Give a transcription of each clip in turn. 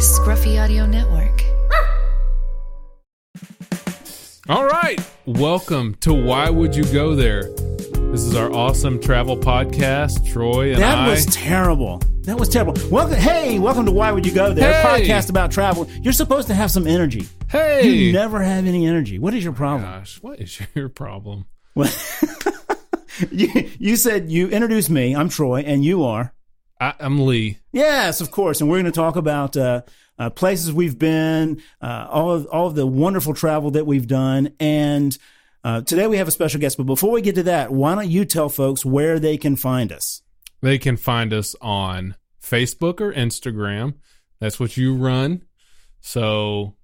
Scruffy Audio Network. All right, welcome to Why Would You Go There? This is our awesome travel podcast, Troy and That was terrible. Welcome to Why Would You Go There? Hey! Podcast about travel. You're supposed to have some energy. Hey! You never have any energy. What is your problem? Gosh, what is your problem? Well, you said you introduced me. I'm Troy, and you are? I'm Lee. Yes, of course. And we're going to talk about places we've been, all of the wonderful travel that we've done. And today we have a special guest. But before we get to that, why don't you tell folks where they can find us? They can find us on Facebook or Instagram. That's what you run. So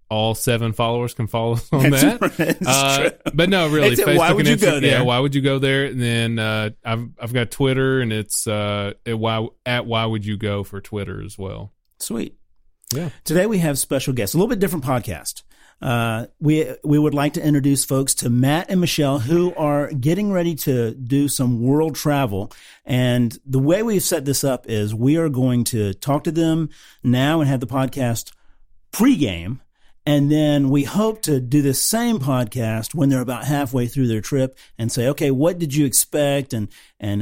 all 7 followers can follow us on that. But no, really, Facebook why would and you Instagram. go there? Yeah, why would you go there? And then I've got Twitter, and it's at why would you go for Twitter as well. Sweet. Yeah. Today we have special guests, a little bit different podcast. We would like to introduce folks to Matt and Michelle, who are getting ready to do some world travel. And the way we've set this up is we are going to talk to them now and have the podcast pregame. And then we hope to do the same podcast when they're about halfway through their trip and say, okay, what did you expect? And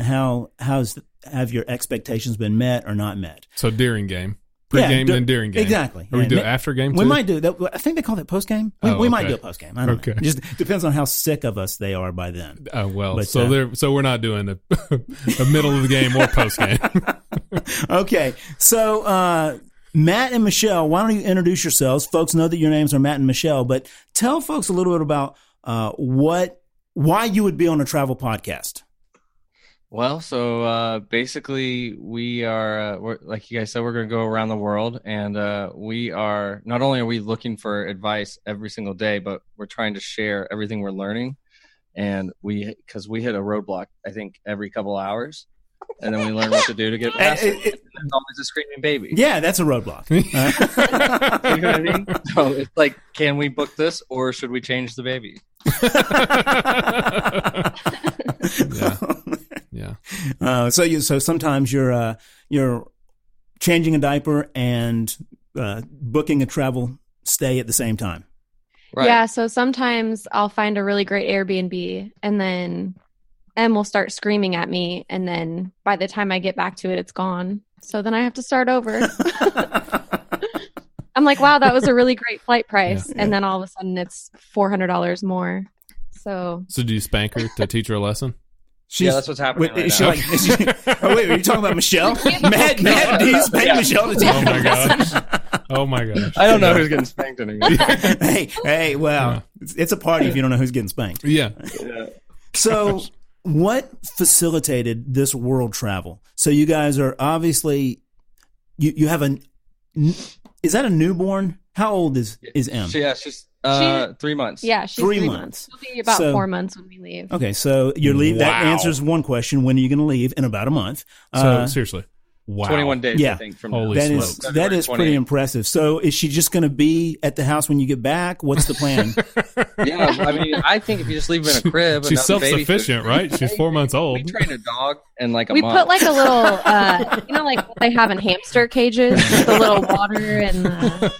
have your expectations been met or not met? So during game. Pre-game, then during game. Exactly. Or we do it after game, too? We might do that. I think they call that post-game. We might do a post-game. I don't know. Okay. It just depends on how sick of us they are by then. But, so we're not doing a middle of the game or post-game. Okay. So, Matt and Michelle, why don't you introduce yourselves? Folks know that your names are Matt and Michelle, but tell folks a little bit about why you would be on a travel podcast. Well, so basically we're like you guys said, we're going to go around the world, and we are not only are we looking for advice every single day, but we're trying to share everything we're learning. And because we hit a roadblock, I think every couple hours, and then we learn what to do to get past it. There's always a screaming baby. Yeah, that's a roadblock. You know what I mean? So it's like, can we book this, or should we change the baby? Yeah. So sometimes you're changing a diaper and booking a travel stay at the same time. Right. Yeah, so sometimes I'll find a really great Airbnb, and then Em will start screaming at me, and then by the time I get back to it, it's gone. So then I have to start over. I'm like, wow, that was a really great flight price. Yeah. And then all of a sudden it's $400 more. So So do you spank her to teach her a lesson? That's what's happening right is now. Wait, are you talking about Michelle? Matt, do you spank Michelle to teach Oh my gosh. Oh my gosh. I don't know who's getting spanked anymore. Hey, well, it's a party if you don't know who's getting spanked. Yeah. So what facilitated this world travel? So you guys are obviously, you have is that a newborn? How old is Em? She's 3 months. yeah, she's 3 3 months. It'll be about So- 4 months when we leave. Okay, so you're leave. That Wow. answers one question. When are you going to leave? In about a month. So seriously. Wow. 21 days, Yeah. I think, from Holy now. That smokes. is pretty 28. impressive. So is she just going to be at the house when you get back? What's the plan? Yeah, I mean, I think if you just leave her in a crib, She's enough baby self-sufficient, food- right? She's 4 months We old. train a dog in like a We month. put like a little, like what they have in hamster cages, with the little water and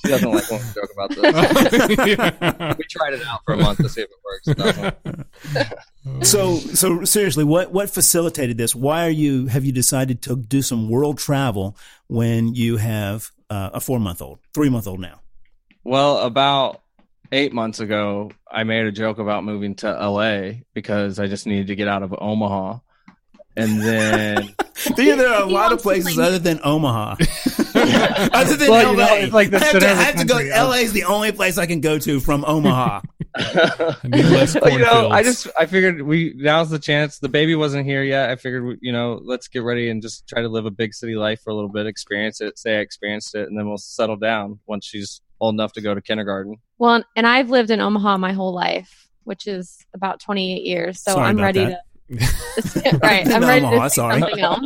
She doesn't like when we joke about this. Yeah. We tried it out for a month to see if it works. It doesn't. So seriously, what facilitated this? Why have you decided to do some world travel when you have a 4-month-old, 3-month-old now? Well, about 8 months ago, I made a joke about moving to LA because I just needed to get out of Omaha. And then There are a lot of places other than Omaha. Other than Well, LA. it's like the I center of the have to go. country. LA is the only place I can go to from Omaha. I need less Well, I cornfields. figured now's the chance. The baby wasn't here yet. I figured, let's get ready and just try to live a big city life for a little bit, experience it, say I experienced it, and then we'll settle down once she's old enough to go to kindergarten. well, and I've lived in Omaha my whole life, which is about 28 years. So Sorry I'm about ready that. to right. I'm In ready Omaha, to see sorry. something else.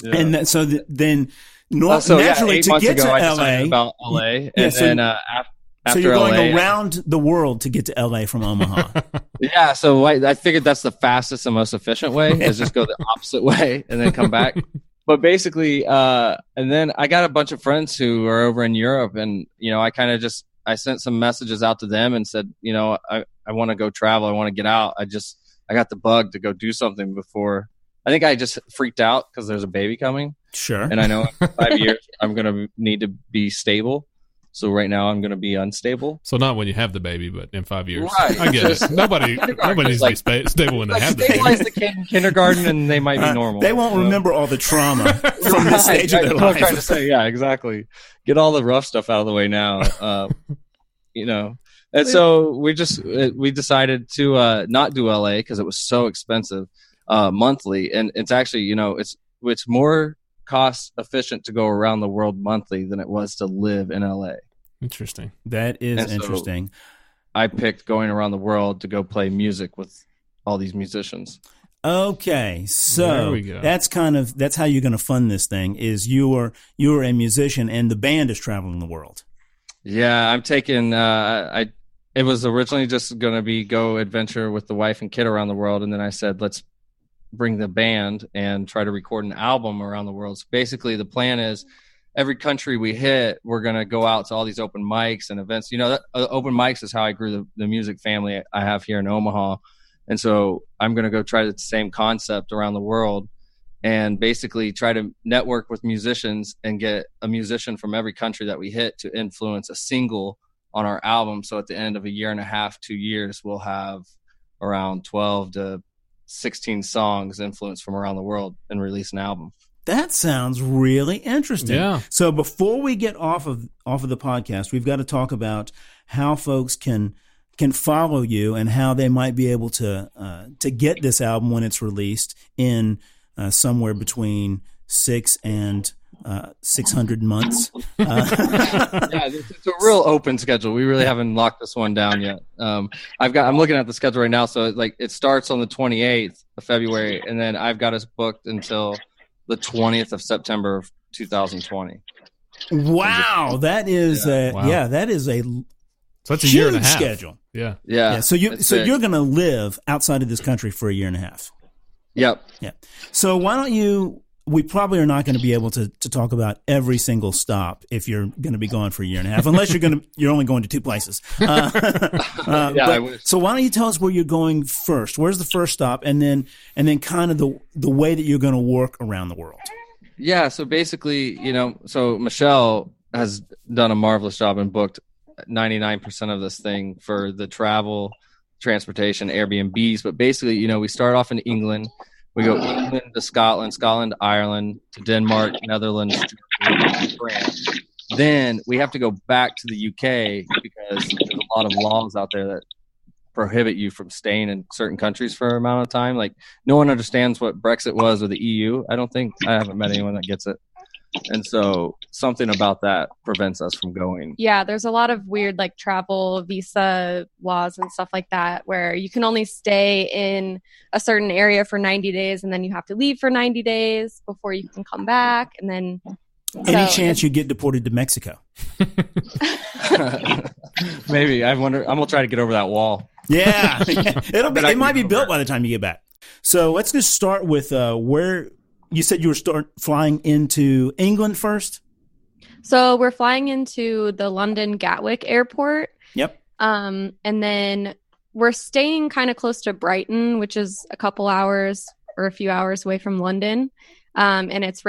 Yeah. And then So, naturally 8 to months get ago, to I decided LA. about LA, and Yeah, so- then after So you're going LA, around the world to get to LA from Omaha. yeah. So I figured that's the fastest and most efficient way is just go the opposite way and then come back. but basically, and then I got a bunch of friends who are over in Europe, and I sent some messages out to them and said, I want to go travel. I want to get out. I got the bug to go do something before. I think I just freaked out because there's a baby coming. Sure. And I know in 5 years I'm going to need to be stable. So right now I'm going to be unstable. So not when you have the baby, but in 5 years. Right. I get it. Nobody needs to be stable when they have the baby. Stabilize the kid in kindergarten and they might be normal. They won't remember all the trauma from this stage of their That's what I'm trying to life. say. Yeah, exactly. Get all the rough stuff out of the way now. And so we decided to not do LA because it was so expensive monthly. And it's actually, it's more cost efficient to go around the world monthly than it was to live in LA. Interesting. That is And so interesting. I picked going around the world to go play music with all these musicians. Okay, There so we go. that's how you're going to fund this thing. Is you're a musician and the band is traveling the world. Yeah, I'm taking. It was originally just going to be go adventure with the wife and kid around the world, and then I said, let's bring the band and try to record an album around the world. So basically, the plan is every country we hit, we're going to go out to all these open mics and events. Open mics is how I grew the music family I have here in Omaha. And so I'm going to go try the same concept around the world and basically try to network with musicians and get a musician from every country that we hit to influence a single on our album. So at the end of a year and a half, 2 years, we'll have around 12 to 16 songs influenced from around the world and release an album. That sounds really interesting. Yeah. So before we get off of the podcast, we've got to talk about how folks can follow you and how they might be able to get this album when it's released in somewhere between 6 and 600 months. Yeah, it's a real open schedule. We really haven't locked this one down yet. I'm looking at the schedule right now, so it starts on the 28th of February, and then I've got us booked until the 20th of September of 2020. Wow, that is that is a So that's a year and a huge half. schedule. Yeah. Yeah. So you're going to live outside of this country for a year and a half. Yep. Yeah. So why don't you? We probably are not going to be able to talk about every single stop if you're going to be gone for a year and a half, unless you're only going to 2 places. I wish. So why don't you tell us where you're going first? Where's the first stop, and then kind of the way that you're going to work around the world. Yeah. So basically, so Michelle has done a marvelous job and booked 99% of this thing for the travel, transportation, Airbnbs. But basically, we start off in England. We go England to Scotland, Scotland to Ireland, to Denmark, Netherlands, to France. Then we have to go back to the UK because there's a lot of laws out there that prohibit you from staying in certain countries for an amount of time. Like, no one understands what Brexit was or the EU. I haven't met anyone that gets it. And so something about that prevents us from going. Yeah, there's a lot of weird travel visa laws and stuff like that where you can only stay in a certain area for 90 days and then you have to leave for 90 days before you can come back. And then Any chance you get deported to Mexico? Maybe. I'm going to try to get over that wall. Yeah. It might be built by the time you get back. So let's just start with where you said you were flying into England first. So we're flying into the London Gatwick airport. Yep. And then we're staying kind of close to Brighton, which is a couple hours or a few hours away from London. And it's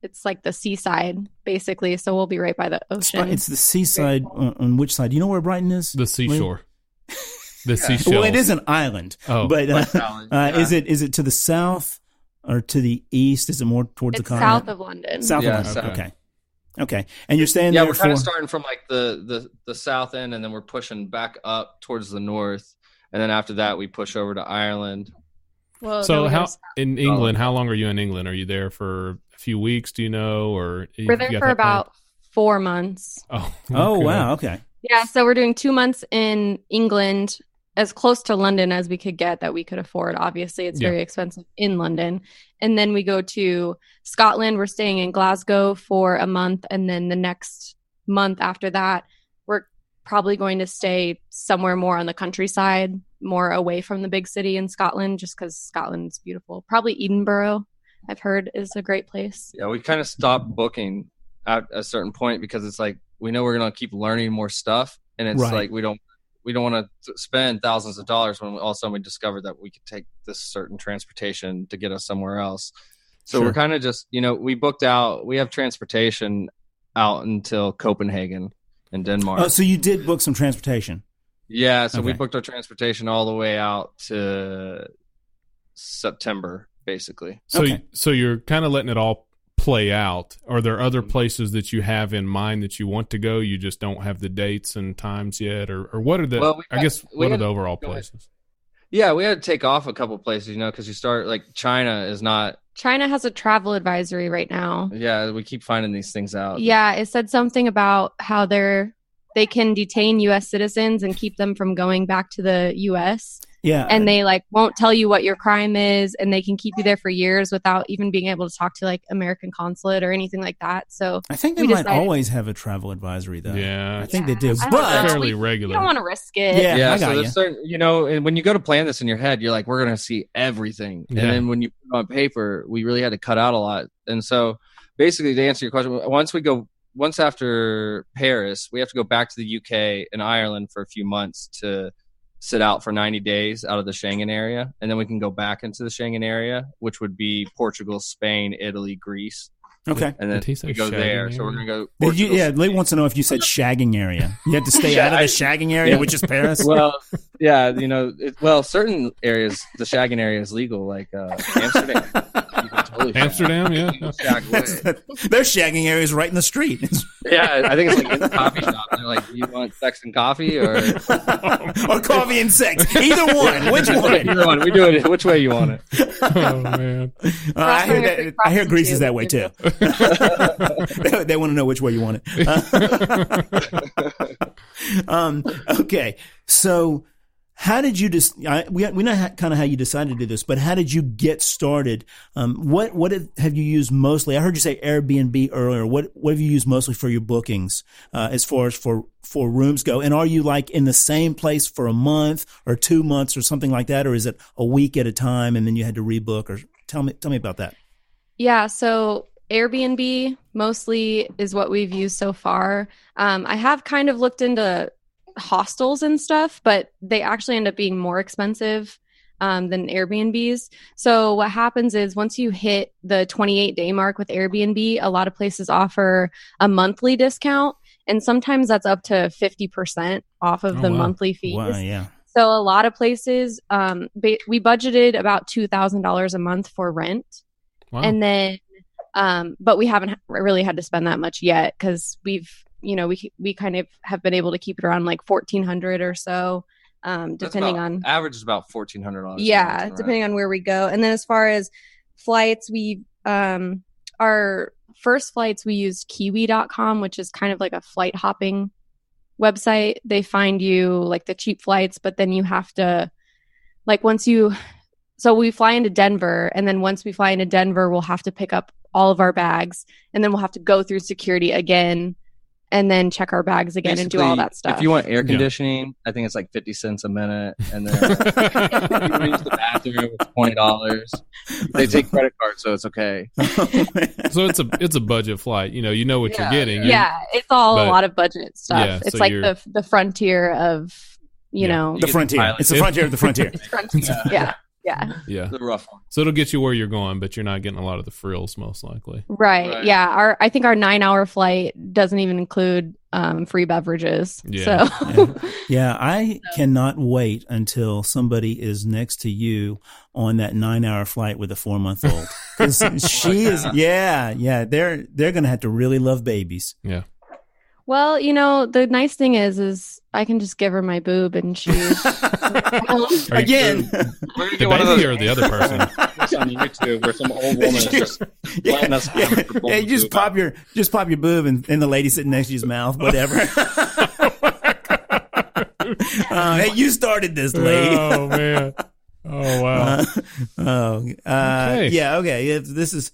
it's like the seaside, basically. So we'll be right by the ocean. It's the seaside on which side? Do you know where Brighton is? The seashore. The seashore. Well, it is an island. Oh. But Yeah. is it to the south or to the east? Is it more towards It's the continent? south of London. South Yeah, of London. south. Okay. And you're staying Yeah, there we're kind of for starting from the south end, and then we're pushing back up towards the north, and then after that we push over to Ireland. Well, So no, how in England? How long are you in England? Are you there for a few weeks? Do you know, or we're there for about 4 months. Oh, Oh, okay. wow. Okay. Yeah, so we're doing 2 months in England, as close to London as we could get that we could afford. Obviously, it's Yeah. very expensive in London. And then we go to Scotland. We're staying in Glasgow for a month. And then the next month after that, we're probably going to stay somewhere more on the countryside, more away from the big city in Scotland, just because Scotland's beautiful. Probably Edinburgh. I've heard is a great place. Yeah, we kind of stopped booking at a certain point because it's like we know we're gonna keep learning more stuff, and it's like we don't want to spend thousands of dollars when all of a sudden we discovered that we could take this certain transportation to get us somewhere else. So we're kind of just, we booked out. We have transportation out until Copenhagen in Denmark. Oh, so you did book some transportation? Yeah, so we booked our transportation all the way out to September, basically. So you're kind of letting it all play out. Are there other places that you have in mind that you want to go? You just don't have the dates and times yet, or what are the? What are the overall places? Yeah, we had to take off a couple places, because you start like China has a travel advisory right now. Yeah, we keep finding these things out. Yeah, it said something about how they can detain U.S. citizens and keep them from going back to the U.S. Yeah. And they won't tell you what your crime is, and they can keep you there for years without even being able to talk to American consulate or anything like that. So I think they might always have a travel advisory though. Yeah. I think they do. But fairly regular. You don't want to risk it. Yeah, I got so there's certain, and when you go to plan this in your head, you're like, we're going to see everything. And then when you put it on paper, we really had to cut out a lot. And so basically to answer your question, once after Paris, we have to go back to the UK and Ireland for a few months to sit out for 90 days out of the Schengen area. And then we can go back into the Schengen area, which would be Portugal, Spain, Italy, Greece. Okay. And then we go there. So we're going to go. Lee wants to know if you said shagging area. You have to stay out of the shagging area, which is Paris. Well, yeah, certain areas, the shagging area is legal, like Amsterdam. You can totally Amsterdam, yeah. Their shagging area is right in the street. Yeah, I think it's in the coffee shop. They're like, do you want sex and coffee or coffee and sex? Either one. Which one? Either one. We do it which way you want it. Oh man. I hear Greece is that way too. They want to know which way you want it. Okay, so how did you we know kind of how you decided to do this, but how did you get started? What have you used mostly? I heard you say Airbnb earlier. What have you used mostly for your bookings as far as for rooms go? And are you in the same place for a month or 2 months or something like that, or is it a week at a time and then you had to rebook? Or tell me about that. Yeah, so Airbnb mostly is what we've used so far. I have kind of looked into hostels and stuff, but they actually end up being more expensive than Airbnbs. So what happens is once you hit the 28-day mark with Airbnb, a lot of places offer a monthly discount, and sometimes that's up to 50% off of the monthly fees. Wow, yeah. So a lot of places, we budgeted about $2,000 a month for rent. Wow. And then, but we haven't really had to spend that much yet because we kind of have been able to keep it around $1,400 or so, depending on average is about $1,400. Yeah, depending on where we go. And then as far as flights, our first flights we used Kiwi.com, which is kind of like a flight hopping website. They find you the cheap flights, but then you have to so we fly into Denver, and then once we fly into Denver, we'll have to pick up all of our bags, and then we'll have to go through security again, and then check our bags again and do all that stuff. If you want air conditioning, I think it's 50 cents a minute, and then if you use the bathroom, it's $20. They take credit cards, so it's okay. So it's a budget flight. You know what you're getting. Yeah, it's all a lot of budget stuff. Yeah, it's so the frontier of know the frontier. It's the frontier of the frontier. Yeah. The rough one. So it'll get you where you're going, but you're not getting a lot of the frills, most likely. Right. Yeah. I think our 9-hour flight doesn't even include free beverages. Yeah. So. Yeah. I cannot wait until somebody is next to you on that 9-hour flight with a 4-month-old. Because she is. Yeah. They're going to have to really love babies. Yeah. Well, the nice thing is I can just give her my boob and she again. The baby or the other person? It's on YouTube where some old woman is just letting us have it for both. Yeah, you just pop your boob and the lady sitting next to you's mouth, whatever. Hey, you started this, lady. Oh man. Oh wow. Okay. Yeah. Okay. This is.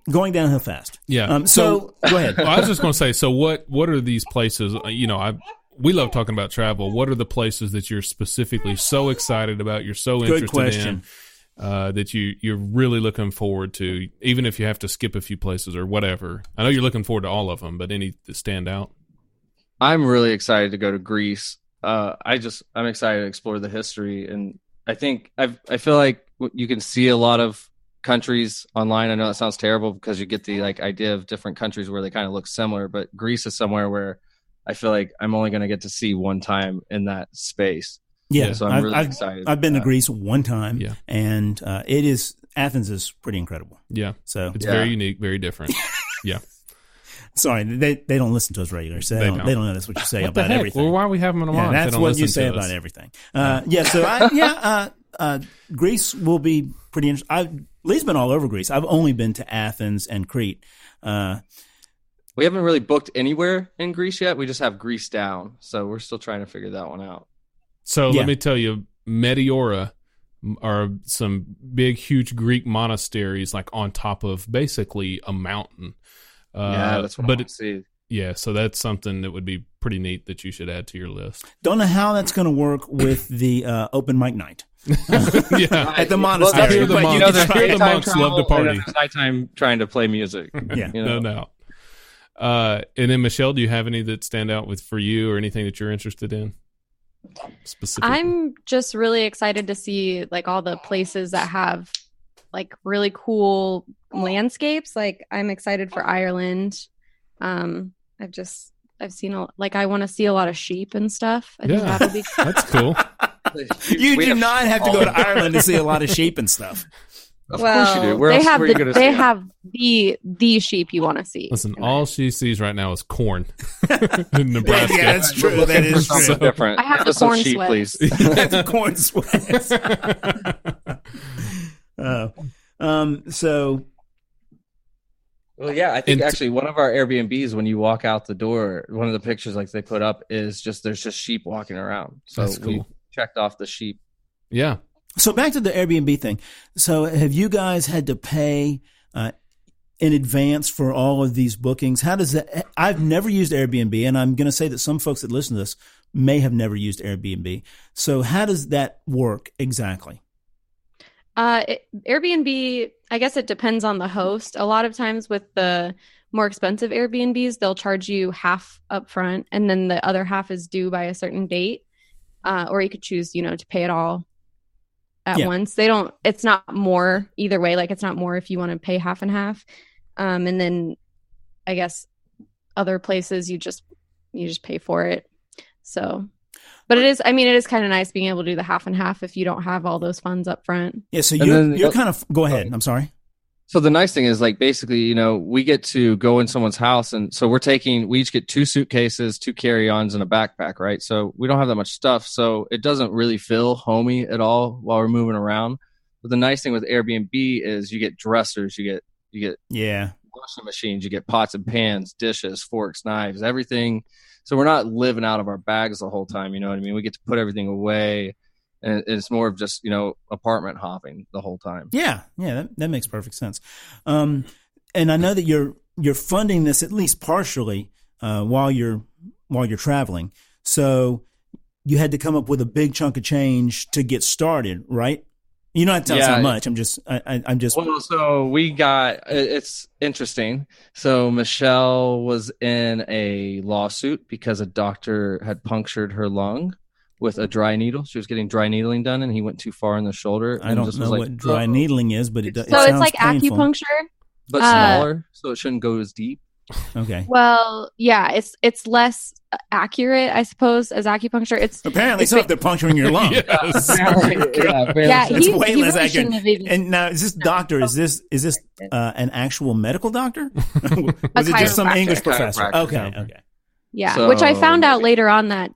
Going downhill fast. Yeah. So go ahead. Well, I was just going to say, so what are these places? We love talking about travel. What are the places that you're specifically so excited about? You're so interested in that you're really looking forward to, even if you have to skip a few places or whatever? I know you're looking forward to all of them, but any that stand out? I'm really excited to go to Greece. I'm excited to explore the history, and I feel like you can see a lot of countries online. I know that sounds terrible because you get the idea of different countries where they kind of look similar, but Greece is somewhere where I feel like I'm only going to get to see one time in that space. Yeah, so I'm really excited. I've been to Greece one time, Yeah. and Athens is pretty incredible. Yeah. So It's very unique, very different. Yeah. Sorry, they don't listen to us regularly, so they don't know that's what you say What the about heck? everything. Well, why are we having them on? if That's they don't what listen you say to us? about everything. Greece will be pretty interesting. Lee's been all over Greece. I've only been to Athens and Crete. We haven't really booked anywhere in Greece yet. We just have Greece down, so we're still trying to figure that one out. So let me tell you, Meteora are some big, huge Greek monasteries, like on top of basically a mountain. That's what I want to see. Yeah, so that's something that would be pretty neat that you should add to your list. Don't know how that's going to work with the open mic night. Yeah, At the monastery. I hear the But you monks, can try the it. monks love to party. And then there's nighttime trying to play music. Yeah. No doubt. And then Michelle, do you have any that stand out for you, or anything that you're interested in specifically? I'm just really excited to see like all the places that have like really cool landscapes. Like I'm excited for Ireland. I've seen I want to see a lot of sheep and stuff. I think that'll be cool. That's cool. You do not have to go to Ireland to see a lot of sheep and stuff. Of course you do. Where they else have were you going to see they it? have the sheep you want to see. Listen, all she sees right now is corn in Nebraska. Yeah, that's true. That is true. Something different. I have Give us the corn some sheep, sweats. please. That's corn sweats. So Well, yeah, I think actually one of our Airbnbs, when you walk out the door, one of the pictures like they put up is there's just sheep walking around. So That's we cool. checked off the sheep. Yeah. So back to the Airbnb thing. So have you guys had to pay in advance for all of these bookings? How does that? I've never used Airbnb, and I'm going to say that some folks that listen to this may have never used Airbnb. So how does that work exactly? Airbnb, I guess it depends on the host. A lot of times with the more expensive Airbnbs, they'll charge you half up front, and then the other half is due by a certain date. Or you could choose, to pay it all at once. It's not more either way. Like it's not more if you want to pay half and half. And then I guess other places you just pay for it. So, but it is kind of nice being able to do the half and half if you don't have all those funds up front. Yeah. So you're kind of, go ahead. I'm sorry. So the nice thing is basically, we get to go in someone's house. And so we each get 2 suitcases, 2 carry-ons and a backpack, right? So we don't have that much stuff. So it doesn't really feel homey at all while we're moving around. But the nice thing with Airbnb is you get dressers, you get washing machines, you get pots and pans, dishes, forks, knives, everything. So we're not living out of our bags the whole time. You know what I mean? We get to put everything away. And it's more of just, apartment hopping the whole time. Yeah. That makes perfect sense. And I know that you're funding this at least partially while you're traveling. So you had to come up with a big chunk of change to get started, right? You don't have to tell us how much. I'm just. Well, so we got. It's interesting. So Michelle was in a lawsuit because a doctor had punctured her lung with a dry needle. She was getting dry needling done, and he went too far in the shoulder. I don't know what dry needling is, but it So sounds it's like painful. acupuncture, but smaller, so it shouldn't go as deep. Okay. Well, yeah, it's less accurate, I suppose, as acupuncture. Apparently so if they're puncturing your lung. Yes. Yeah, That's he way really less accurate. shouldn't have even. And now, is this doctor? Is this an actual medical doctor? Was it just some chiropractor. English professor? Chiropractor. Okay. Yeah, So- which I found out later on that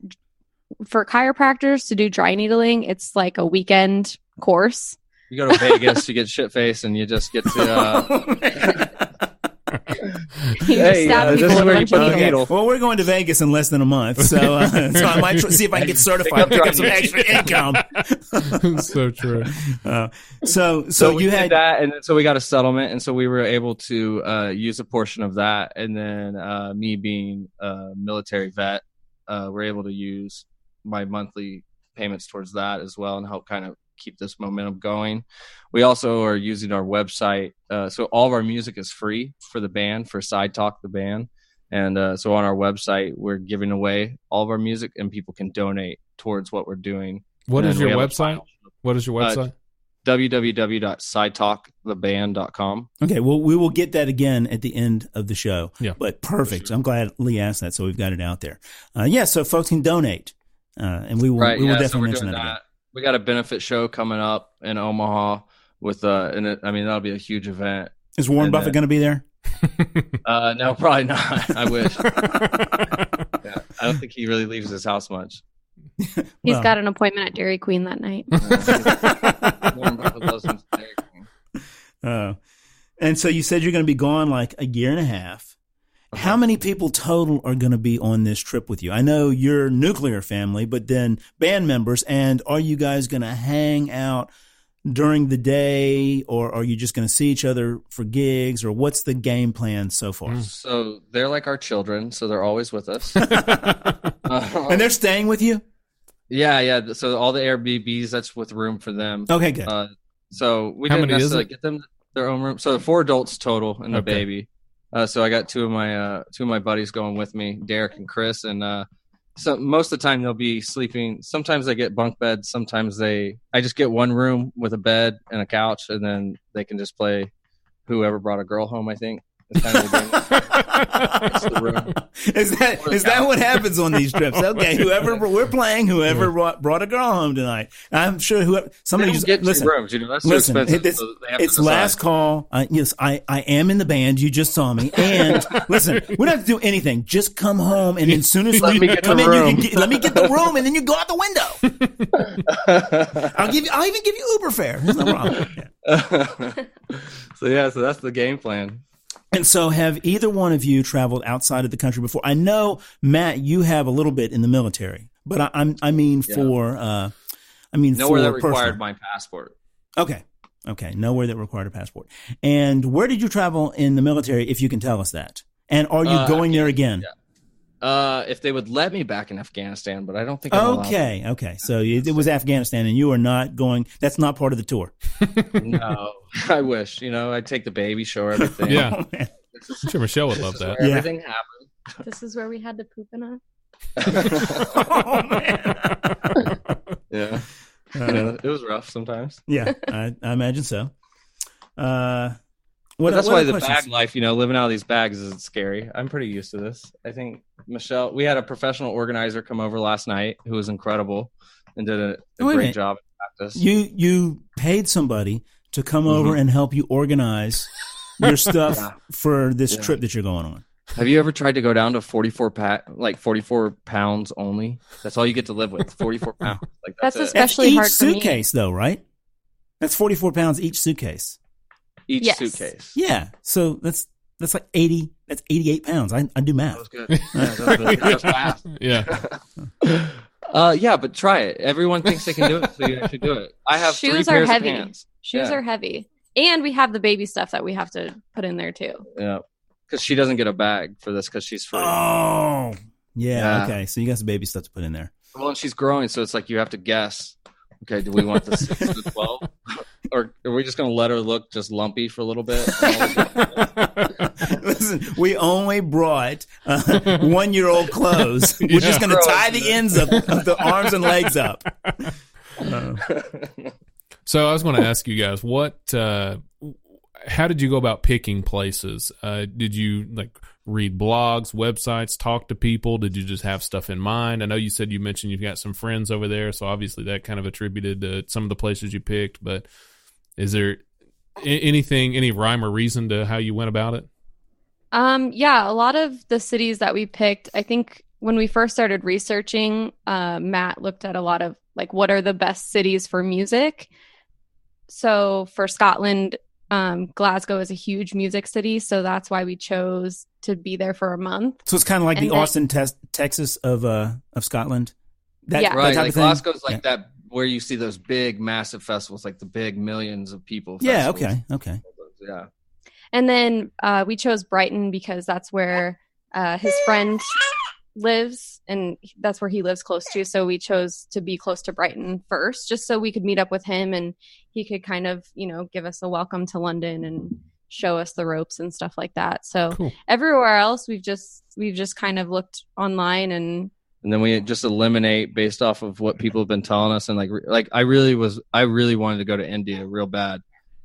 for chiropractors to do dry needling, it's like a weekend course. You go to Vegas, you get shit faced, and you just get to. You Hey, stab this people is with a where you bunch put of the needles. needle. Well, we're going to Vegas in less than a month, so I might see if I can get certified, pick up some extra income. So true. So we you did had that, and then so we got a settlement, and so we were able to use a portion of that, and then me being a military vet, we're able to use my monthly payments towards that as well, and help kind of keep this momentum going. We also are using our website. So all of our music is free for the band, for Side Talk, the band. And so on our website, we're giving away all of our music, and people can donate towards what we're doing. What is your website? What is your website? www.sidetalktheband.com. Okay, well, we will get that again at the end of the show. Yeah. But perfect. Sure. I'm glad Lee asked that, so we've got it out there. So folks can donate, and we will definitely mention that again. We got a benefit show coming up in Omaha with that'll be a huge event. Is Warren Buffett going to be there? No, probably not. I wish. I don't think he really leaves his house much. He's got an appointment at Dairy Queen that night. Warren Buffett loves him to Dairy Queen. And so you said you're going to be gone like a year and a half. How many people total are going to be on this trip with you? I know you're nuclear family, but then band members. And are you guys going to hang out during the day, or are you just going to see each other for gigs, or what's the game plan so far? So they're like our children, so they're always with us. And they're staying with you? Yeah. So all the BnBs, that's with room for them. Okay, good. So we didn't necessarily get them their own room. So 4 adults total and the baby. So I got two of my buddies going with me, Derek and Chris, and so most of the time they'll be sleeping. Sometimes they get bunk beds. Sometimes I just get one room with a bed and a couch, and then they can just play Whoever Brought a Girl Home, I think. It's kind of the game. Is that what happens on these trips? Okay, we're playing whoever brought a girl home tonight. I'm sure somebody just get listen. 2 rooms, that's too expensive. It's last call. Yes, I am in the band. You just saw me. And listen, we don't have to do anything. Just come home, and as soon as let me get the room. Let me get the room, and then you go out the window. I'll even give you Uber fare. There's no problem. So that's the game plan. And so have either one of you traveled outside of the country before? I know, Matt, you have a little bit in the military, but nowhere that required my passport. Okay. Nowhere that required a passport. And where did you travel in the military, if you can tell us that? And are you going there again? Yeah. If they would let me back in Afghanistan, but I don't think I'm allowed. Okay. So it was Afghanistan, and you are not going. That's not part of the tour. No, I wish. I'd take the baby, show her everything. Yeah, I'm sure Michelle would love that. Everything happened. This is where we had to poop in a. Oh man. Yeah. It was rough sometimes. Yeah, I imagine so. That's why the bag life, living out of these bags is scary. I'm pretty used to this. I think Michelle, we had a professional organizer come over last night who was incredible and did a great job in practice. You paid somebody to come over and help you organize your stuff for this trip that you're going on. Have you ever tried to go down to 44 pounds only? That's all you get to live with, 44 pounds. That's especially hard for me. Each suitcase, though, right? That's 44 pounds each suitcase. Each suitcase. Yeah. So that's like 80. That's 88 pounds. I do math. That was good. That was fast. Yeah. But try it. Everyone thinks they can do it, so you actually do it. I have Shoes 3 are pairs heavy. of pants. Shoes are heavy. And we have the baby stuff that we have to put in there too. Yeah. Because she doesn't get a bag for this because she's free. Oh. Yeah. Okay. So you got some baby stuff to put in there. Well, and she's growing, so it's like you have to guess. Okay, do we want the 6 to 12? Or are we just going to let her look just lumpy for a little bit? Listen, we only brought 1-year-old clothes. We're just going to tie the ends of the arms and legs up. So I was going to ask you guys, how did you go about picking places? Did you read blogs, websites, talk to people? Did you just have stuff in mind? I know you said you mentioned you've got some friends over there, so obviously that kind of attributed to some of the places you picked, but is there any rhyme or reason to how you went about it? Yeah, a lot of the cities that we picked, I think when we first started researching, Matt looked at a lot of what are the best cities for music. So for Scotland, Glasgow is a huge music city, so that's why we chose to be there for a month. So it's kind of like the Austin, Texas of Scotland. Right. Glasgow's that where you see those big, massive festivals, like the big millions of people. Yeah. Festivals. Okay. Yeah. And then we chose Brighton because that's where his friend lives, and that's where he lives close to. So we chose to be close to Brighton first, just so we could meet up with him and he could kind of, give us a welcome to London and show us the ropes and stuff like that. So Cool. Everywhere else, we've just kind of looked online and then we just eliminate based off of what people have been telling us. And like I really wanted to go to India real bad.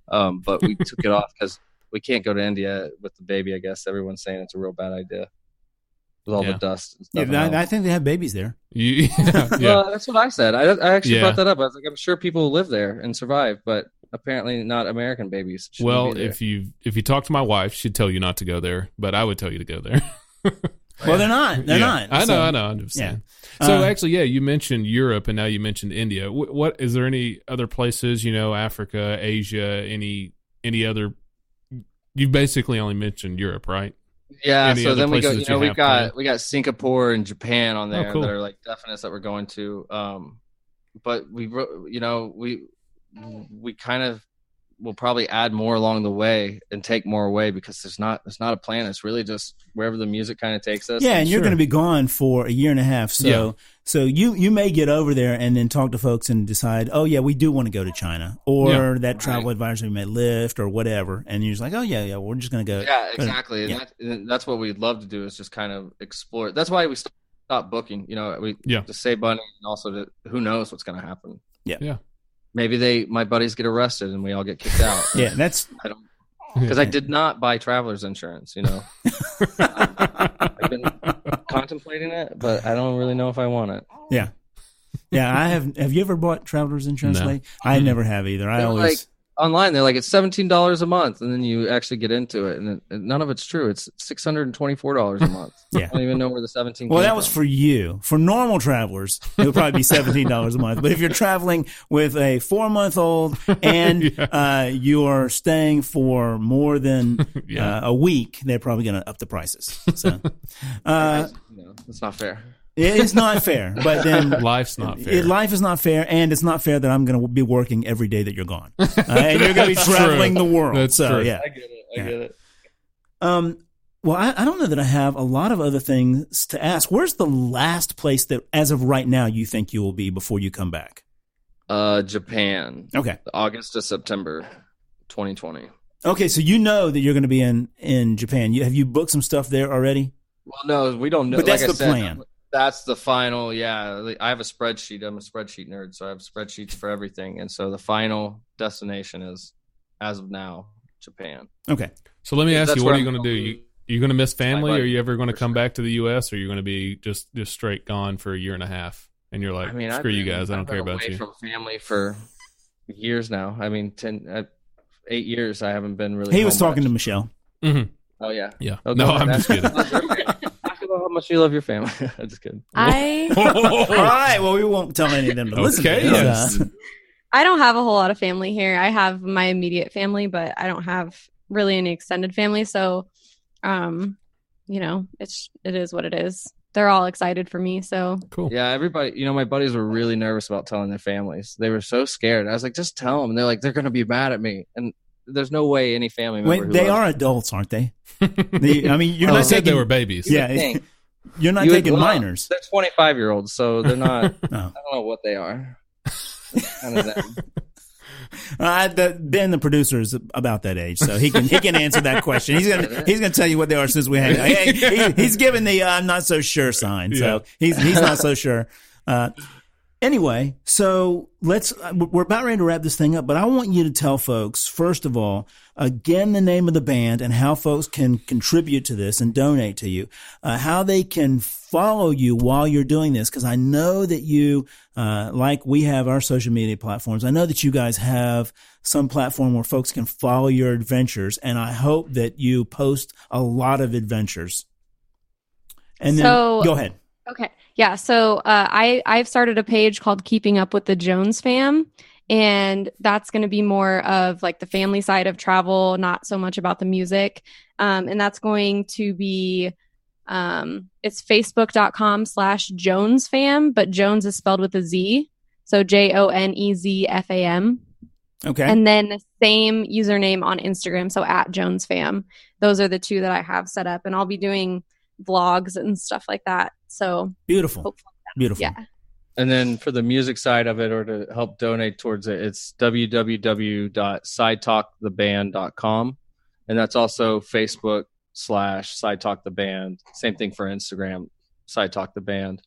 But we took it off because we can't go to India with the baby. I guess everyone's saying it's a real bad idea with all the dust and stuff. Yeah, I think they have babies there. Yeah. Well, that's what I said. I actually brought that up. I was like, I'm sure people live there and survive, but apparently not American babies. Well, if you talk to my wife, she'd tell you not to go there, but I would tell you to go there. Well, they're not. They're not. I know. I'm just saying. So actually, you mentioned Europe, and now you mentioned India. What is there any other places? Africa, Asia, any other? You basically only mentioned Europe, right? Yeah. Any so then we go. We planned? got Singapore and Japan on there cool. that are like definites that we're going to. But we kind of will probably add more along the way and take more away because there's not a plan. It's really just wherever the music kind of takes us. Yeah, and you're going to be gone for a year and a half. So you may get over there and then talk to folks and decide, oh yeah, we do want to go to China, or that travel advisory may lift or whatever, and you're just like, oh yeah, we're just going to go. Yeah, exactly. And that's what we'd love to do is just kind of explore. That's why we stopped booking. We just save money and also who knows what's going to happen. Yeah. Maybe my buddies get arrested and we all get kicked out. Because I did not buy traveler's insurance. I've been contemplating it, but I don't really know if I want it. Yeah. I have. Have you ever bought traveler's insurance? No. I never have either. I always online. They're like, it's $17 a month, and then you actually get into it, and none of it's true. It's $624 a month. Yeah. I don't even know where the 17. Well, that was for you. For normal travelers, it would probably be $17 a month. But if you're traveling with a 4-month-old and you are staying for more than a week, they're probably going to up the prices. So, it's not fair. It is not fair, but then life's not fair. Life is not fair, and it's not fair that I'm going to be working every day that you're gone, and you're going to be traveling the world. That's so true. yeah, I get it. Well, I don't know that I have a lot of other things to ask. Where's the last place that, as of right now, you think you will be before you come back? Japan. Okay, August to September, 2020. Okay, so you know that you're going to be in Japan. Have you booked some stuff there already? Well, no, we don't know. But that's the plan. That's the final, I have a spreadsheet. I'm a spreadsheet nerd, so I have spreadsheets for everything. And so the final destination is, as of now, Japan. Okay. So let me ask you, what are you going to do? You going to miss family? Are you ever going to come back to the U.S., or are you going to be just straight gone for a year and a half? And you're like, screw you guys, I don't care about you. I've been away from family for years now. 8 years I haven't been really. He was talking to Michelle. Mm-hmm. Oh, yeah. Yeah. Oh, no, I'm just kidding. How much you love your family. I'm just kidding. All right. Well, we won't tell any of them to listen to this. I don't have a whole lot of family here. I have my immediate family, but I don't have really any extended family. So, it is what it is. They're all excited for me. So cool. Yeah, everybody. My buddies were really nervous about telling their families. They were so scared. I was like, just tell them. And they're like, they're going to be mad at me. And there's no way any family member. Wait, they are adults, aren't they? You're not said taking, they were babies. Yeah, you're not taking minors. They're 25-year-olds, so they're not. Oh. I don't know what they are. Kind of them. Ben, the producer, is about that age, so he can answer that question. He's gonna tell you what they are since we hang. He's given the I'm not so sure sign, so he's not so sure. Anyway, so we're about ready to wrap this thing up, but I want you to tell folks, first of all, again, the name of the band and how folks can contribute to this and donate to you, how they can follow you while you're doing this. Cause I know that you, like we have our social media platforms, I know that you guys have some platform where folks can follow your adventures. And I hope that you post a lot of adventures. And then go ahead. Okay. Yeah. So I've started a page called Keeping Up with the Jones Fam. And that's going to be more of like the family side of travel, not so much about the music. And that's going to be, it's facebook.com/Jones Fam, but Jones is spelled with a Z. So JONEZFAM. Okay. And then the same username on Instagram. So @Jones Fam. Those are the two that I have set up, and I'll be doing vlogs and stuff like that So beautiful. Hopefully, Beautiful. yeah. And then for the music side of it, or to help donate towards it, it's www.sidetalktheband.com. And that's also Facebook/SideTalkTheBand. Same thing for Instagram, SideTalkTheBand.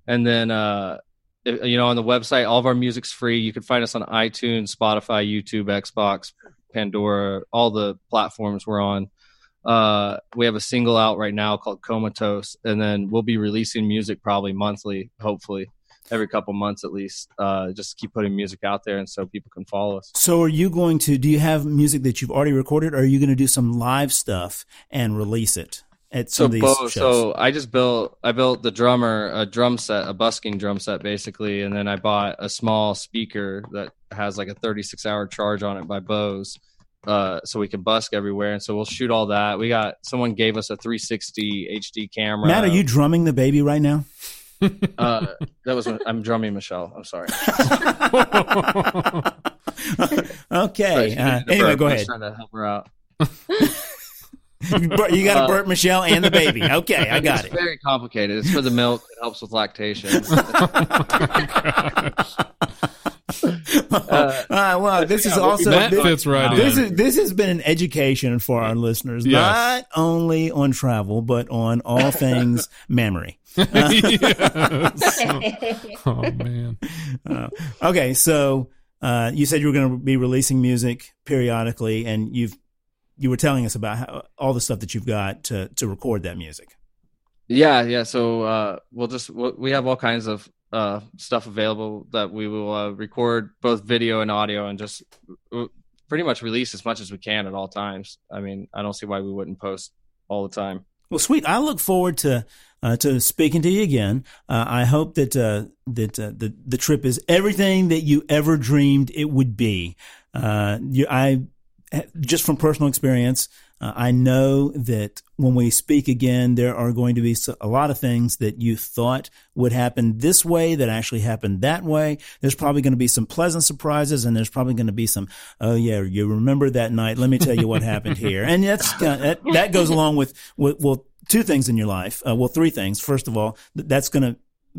And then, on the website, all of our music's free. You can find us on iTunes, Spotify, YouTube, Xbox, Pandora, all the platforms we're on. We have a single out right now called Comatose, and then we'll be releasing music probably monthly, hopefully every couple months at least, just keep putting music out there and so people can follow us. So do you have music that you've already recorded, or are you going to do some live stuff and release it at some of these shows? So I built the drummer a drum set, a busking drum set basically, and then I bought a small speaker that has like a 36-hour charge on it by Bose, so we can busk everywhere. And so we'll shoot all that. Someone gave us a 360 HD camera. Matt, are you drumming the baby right now? I'm drumming Michelle. I'm sorry. Okay. Anyway, go ahead. Trying to help her out. You got to burp Michelle and the baby. Okay, I got it. It's very complicated. It's for the milk. It helps with lactation. Well, this is also that fits right in. This has been an education for our listeners, not only on travel but on all things memory. Oh man. Okay, so you said you were going to be releasing music periodically, and you were telling us about all the stuff that you've got to record that music. Yeah. So we have all kinds of stuff available that we will record both video and audio, and just pretty much release as much as we can at all times. I mean, I don't see why we wouldn't post all the time. Well, sweet. I look forward to speaking to you again. I hope that the trip is everything that you ever dreamed it would be. Just from personal experience, I know that when we speak again, there are going to be a lot of things that you thought would happen this way that actually happened that way. There's probably going to be some pleasant surprises, and there's probably going to be some, oh yeah, you remember that night? Let me tell you what happened here. And that goes along with two things in your life. Three things. First of all,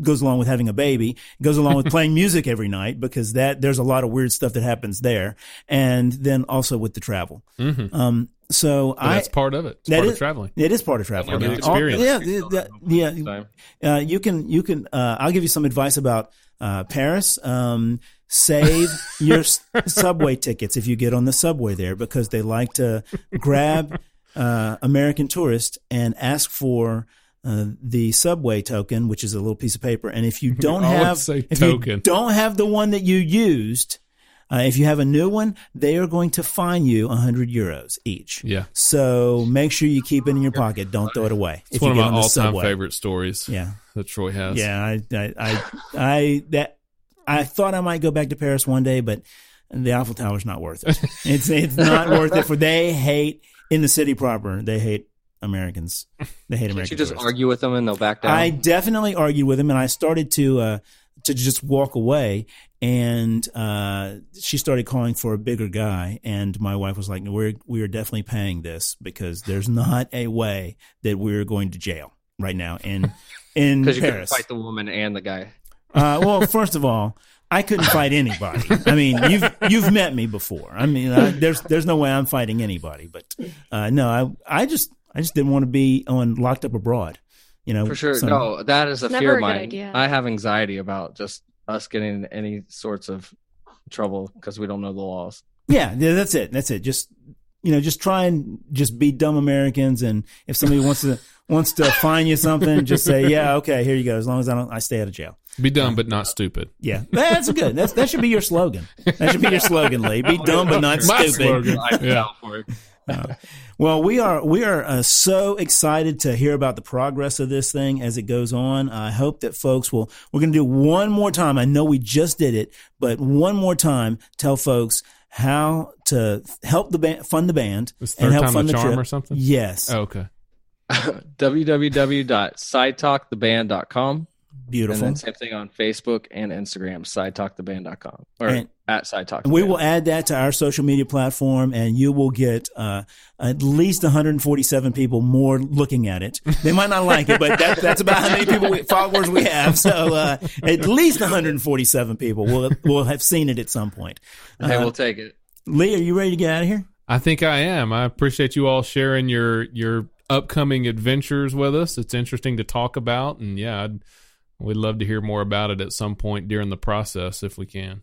goes along with having a baby. It goes along with playing music every night, because there's a lot of weird stuff that happens there. And then also with the travel. Mm-hmm. That's part of it. It's part of traveling. It is part of traveling. Experience. You can. I'll give you some advice about Paris. Save your subway tickets if you get on the subway there, because they like to grab American tourists and ask for the subway token, which is a little piece of paper. And if you don't have the one that you used, if you have a new one, they are going to fine you €100 each. Yeah. So make sure you keep it in your pocket. Don't throw it away. It's one of my all-time favorite stories. Yeah. That Troy has. Yeah. I thought I might go back to Paris one day, but the Eiffel Tower's not worth it. It's not worth it. They hate in the city proper. They hate Americans. They hate Americans. Can't you just argue with them and they'll back down? I definitely argued with him, and I started to just walk away. And she started calling for a bigger guy, and my wife was like, "We are definitely paying this, because there's not a way that we're going to jail right now in Paris." Because you couldn't fight the woman and the guy. Well, first of all, I couldn't fight anybody. I mean, you've met me before. I mean, there's no way I'm fighting anybody. But no, I just didn't want to be locked up abroad. For sure. No, that is a fear of mine. I have anxiety about just us getting in any sorts of trouble because we don't know the laws. Yeah, that's it. Just try and just be dumb Americans. And if somebody wants to fine you something, just say, yeah, okay, here you go. As long as I stay out of jail. Be dumb but not stupid. Yeah, that's good. That should be your slogan. That should be your slogan, Lee. Be dumb but not stupid. Slogan. Yeah. Well, we are so excited to hear about the progress of this thing as it goes on. I hope that folks we're going to do one more time. I know we just did it, but one more time, tell folks how to help fund the band and help fund the trip or something. Yes. Oh, okay. www.sidetalktheband.com. Beautiful. And then same thing on Facebook and Instagram, sidetalktheband.com or And- at sidetalk. We will add that to our social media platform, and you will get at least 147 people more looking at it. They might not like it, but that's about how many followers we have. So at least 147 people will have seen it at some point. Hey, we'll take it. Lee, are you ready to get out of here? I think I am. I appreciate you all sharing your upcoming adventures with us. It's interesting to talk about, and we'd love to hear more about it at some point during the process if we can.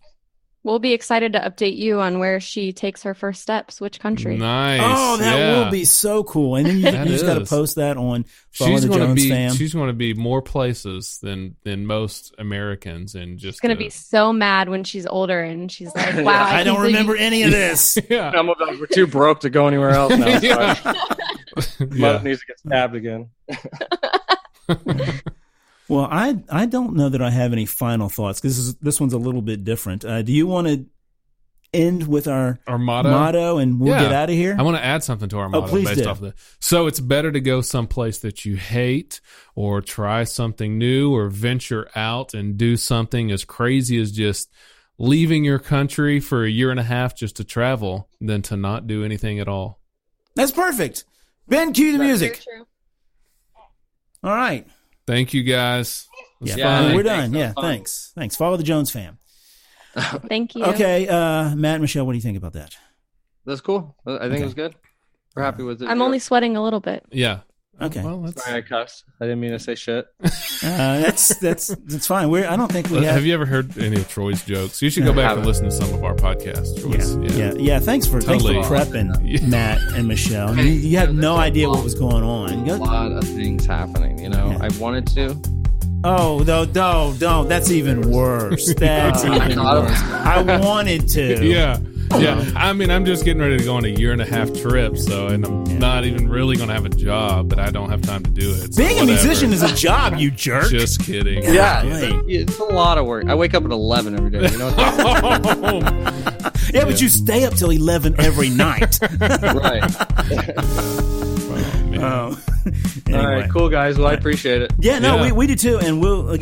We'll be excited to update you on where she takes her first steps, which country. Nice. Oh, that will be so cool. And then you just got to post that on Follow the Jones Fam. She's going to be more places than most Americans. And just she's going to be so mad when she's older and she's like, wow. I don't remember any of this. Yeah. We're too broke to go anywhere else now. Yeah. Mother needs to get stabbed again. Well, I don't know that I have any final thoughts because this one's a little bit different. Do you want to end with our motto and we'll get out of here? I want to add something to our motto based off of that. So it's better to go someplace that you hate or try something new or venture out and do something as crazy as just leaving your country for a year and a half just to travel than to not do anything at all. That's perfect. Ben, cue the music. Very true. All right. Thank you, guys. We're done. Yeah, thanks. Follow the Jones Fam. Thank you. Okay, Matt and Michelle, what do you think about that? That's cool. I think it was good. We're happy with it. I'm only sweating a little bit. Yeah. Okay. Well, that's... Sorry, I cussed. I didn't mean to say shit. That's fine. I don't think we have. Have you ever heard any of Troy's jokes? You should go back and listen to some of our podcasts. Yeah. Thanks for prepping Matt and Michelle. You had no idea what was going on. A lot of things happening. I wanted to. Oh, no, don't. That's even worse. That's even worse. I wanted to. Yeah. I mean, I'm just getting ready to go on a 1.5-year trip, and I'm not even really going to have a job, but I don't have time to do it. So being a musician is a job, you jerk. Just kidding. Yeah, it's a lot of work. I wake up at 11 every day. You know what Yeah, but you stay up till 11 every night. Right. Oh, Anyway. All right, cool guys. Well, I appreciate it. Yeah, no, we do too, and we'll